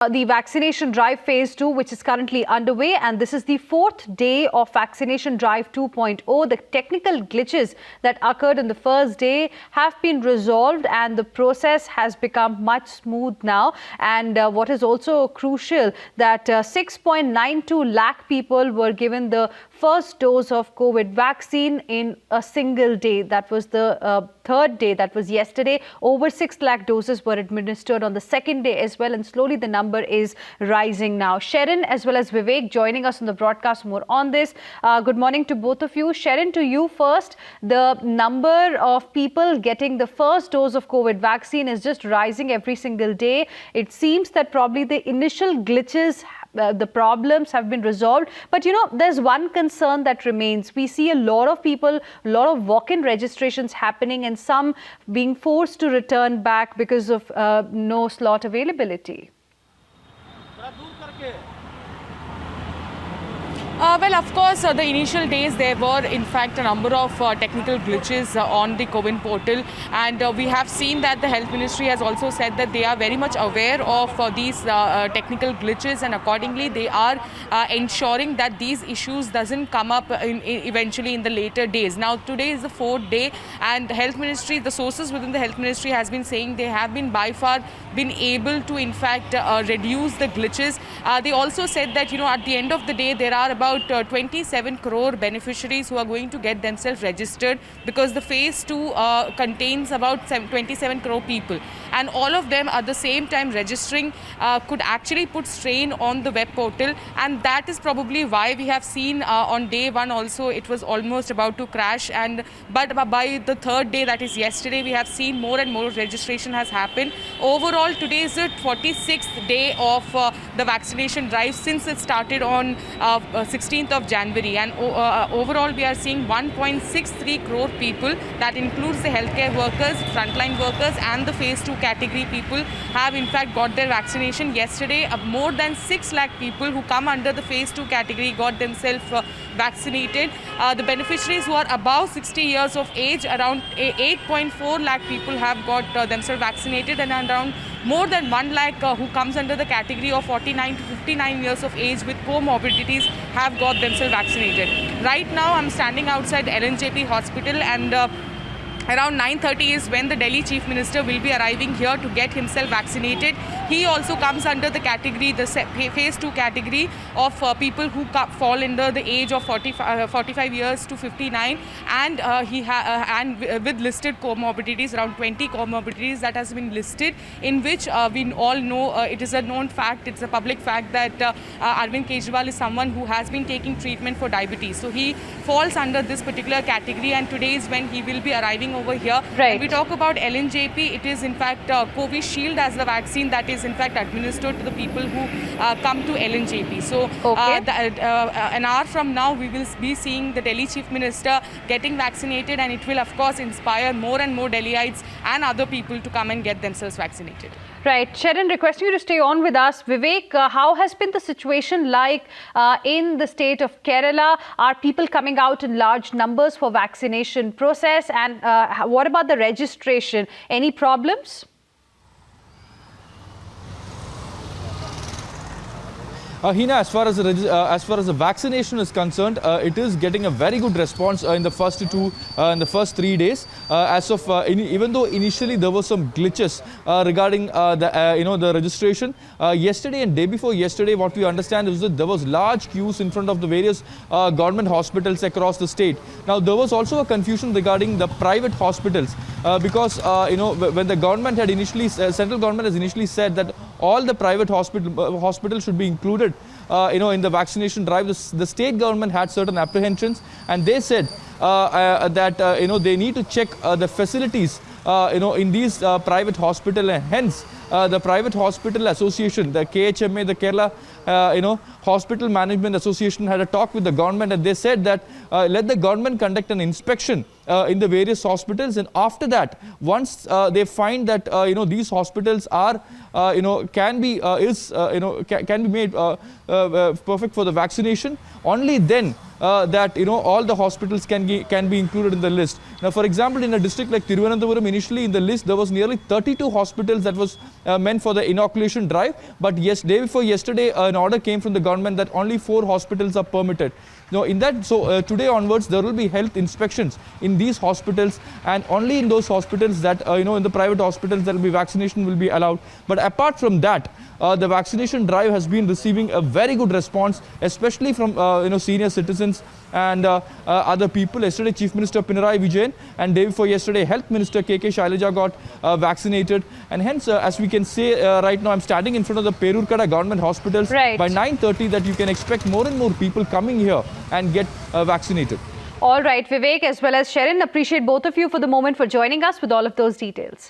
The vaccination drive phase 2, which is currently underway, and this is the 4th day of vaccination drive 2.0. The technical glitches that occurred in the first day have been resolved and the process has become much smooth now. And what is also crucial, that 6.92 lakh people were given the first dose of COVID vaccine in a single day. That was the third day, that was yesterday. Over 6 lakh doses were administered on the second day as well, and slowly the number is rising now. Sharon as well as Vivek joining us on the broadcast more on this. Good morning to both of you. Sharon, to you first. The number of people getting the first dose of COVID vaccine is just rising every single day. It seems that probably the initial glitches, the problems have been resolved. But, there's one concern that remains. We see a lot of people, a lot of walk-in registrations happening and some being forced to return back because of no slot availability. Well, of course, the initial days there were in fact a number of technical glitches on the COVID portal, and we have seen that the Health Ministry has also said that they are very much aware of these technical glitches, and accordingly they are ensuring that these issues doesn't come up eventually in the later days. Now today is the 4th day, and the Health Ministry, the sources within the Health Ministry has been saying they have been by far been able to in fact reduce the glitches. They also said that at the end of the day there are about 27 crore beneficiaries who are going to get themselves registered, because the phase 2 contains about 27 crore people, and all of them at the same time registering could actually put strain on the web portal, and that is probably why we have seen on day 1 also it was almost about to crash, but by the 3rd day, that is yesterday, we have seen more and more registration has happened. Overall, today is the 46th day of the vaccination drive since it started on 16th of January, and overall we are seeing 1.63 crore people. That includes the healthcare workers, frontline workers, and the phase 2 category people have in fact got their vaccination. Yesterday, more than 6 lakh people who come under the phase 2 category got themselves vaccinated. The beneficiaries who are above 60 years of age, around 8.4 lakh people have got themselves vaccinated, and around more than 1 lakh who comes under the category of 49 to 59 years of age with comorbidities have got themselves vaccinated. Right now, I'm standing outside LNJP hospital, and around 9:30 is when the Delhi Chief Minister will be arriving here to get himself vaccinated. He also comes under the category, the phase 2 category of people who fall under the age of 45 years to 59, and and with listed comorbidities, around 20 comorbidities that has been listed, in which we all know it is a known fact, it's a public fact that Arvind Kejriwal is someone who has been taking treatment for diabetes. So he falls under this particular category, and today is when he will be arriving over here. Right. When we talk about LNJP, it is in fact Covishield as the vaccine that is in fact administered to the people who come to LNJP. So an hour from now we will be seeing the Delhi Chief Minister getting vaccinated, and it will of course inspire more and more Delhiites and other people to come and get themselves vaccinated. Right. Sharon, requesting you to stay on with us. Vivek, how has been the situation like in the state of Kerala? Are people coming out in large numbers for vaccination process? And what about the registration? Any problems? Hina, as far as the vaccination is concerned, it is getting a very good response in the first 3 days. Even though initially there were some glitches regarding the registration, yesterday and day before yesterday, what we understand is that there was large queues in front of the various government hospitals across the state. Now there was also a confusion regarding the private hospitals because when the government had central government has initially said that all the private hospitals should be included in the vaccination drive. The state government had certain apprehensions, and they said that they need to check the facilities in these private hospitals, and hence the Private Hospital Association, the KHMA, the Kerala Hospital Management Association, had a talk with the government, and they said that let the government conduct an inspection in the various hospitals, and after that, once they find that these hospitals are can be made perfect for the vaccination, only then that all the hospitals can be included in the list. Now, for example, in a district like Thiruvananthapuram, initially in the list there was nearly 32 hospitals that was meant for the inoculation drive, but day before yesterday an order came from the government that only 4 hospitals are permitted. Now, in that, today onwards there will be health inspections in these hospitals, and only in those hospitals that in the private hospitals there will be vaccination will be allowed. But apart from that, the vaccination drive has been receiving a very good response, especially from senior citizens and other people. Yesterday, Chief Minister Pinarayi Vijayan and day before yesterday, Health Minister KK Shailaja got vaccinated. And hence, as we can say right now, I'm standing in front of the Perurkada Government Hospitals. Right. By 9:30, that you can expect more and more people coming here and get vaccinated. All right, Vivek as well as Sharon, appreciate both of you for the moment for joining us with all of those details.